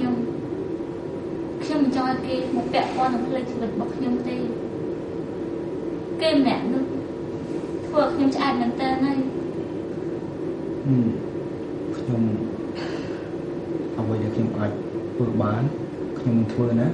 ខ្ញុំមិនចង់ឲ្យគេមកពាក់ព័ន្ធនឹងផ្លូវជីវិតរបស់ខ្ញុំទេគេម្នាក់នោះធ្វើឲ្យខ្ញុំឆ្អែតមែនតើហើយខ្ញុំអ្វីដែលខ្ញុំអាចធ្វើបានខ្ញុំនឹងធ្វើណា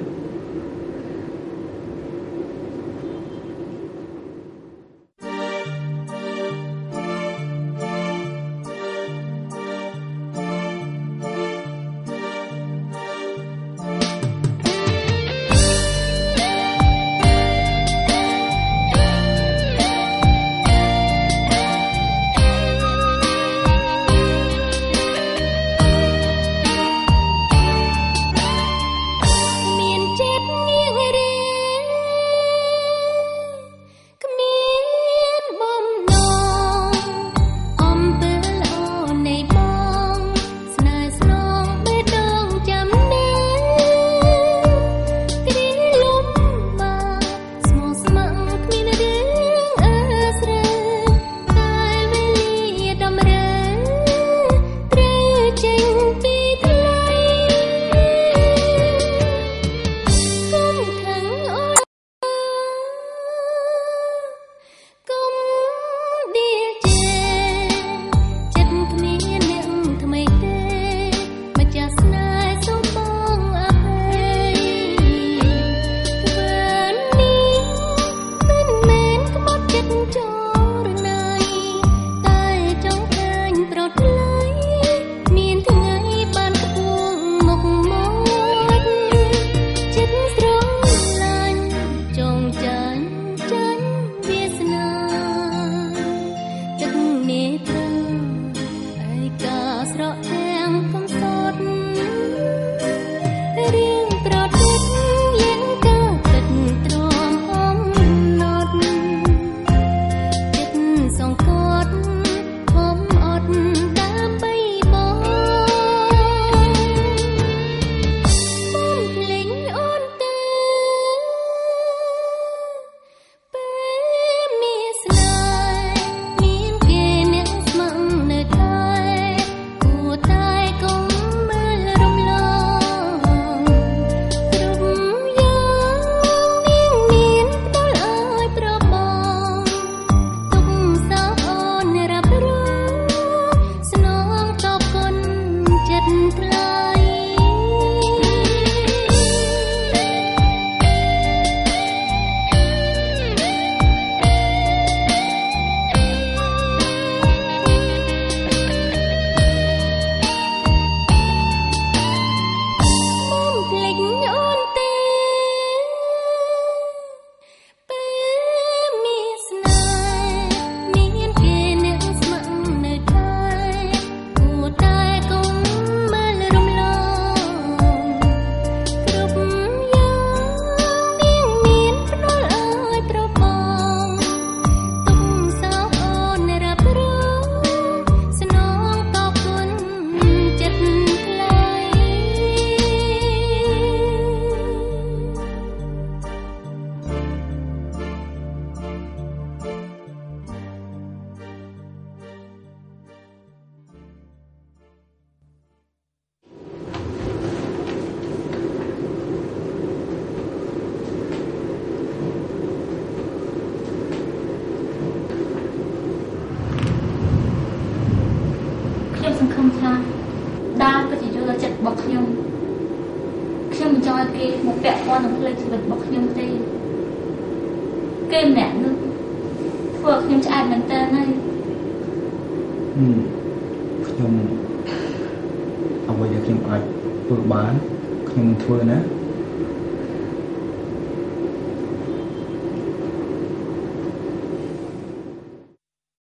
សង្ឃឹមថាដាវក៏ជាយល់ចិត្តរបស់ខ្ញុំមិនចង់ឲ្យគេមកពាក់ព័ន្ធនឹងផ្លូវជីវិតរបស់ខ្ញុំទេគេម្នាក់នោះធ្វើឲ្យខ្ញុំឆ្អែតមែនតើហើយខ្ញុំអ្វីដែលខ្ញុំអាចធ្វើបានខ្ញុំនឹងធ្វើណា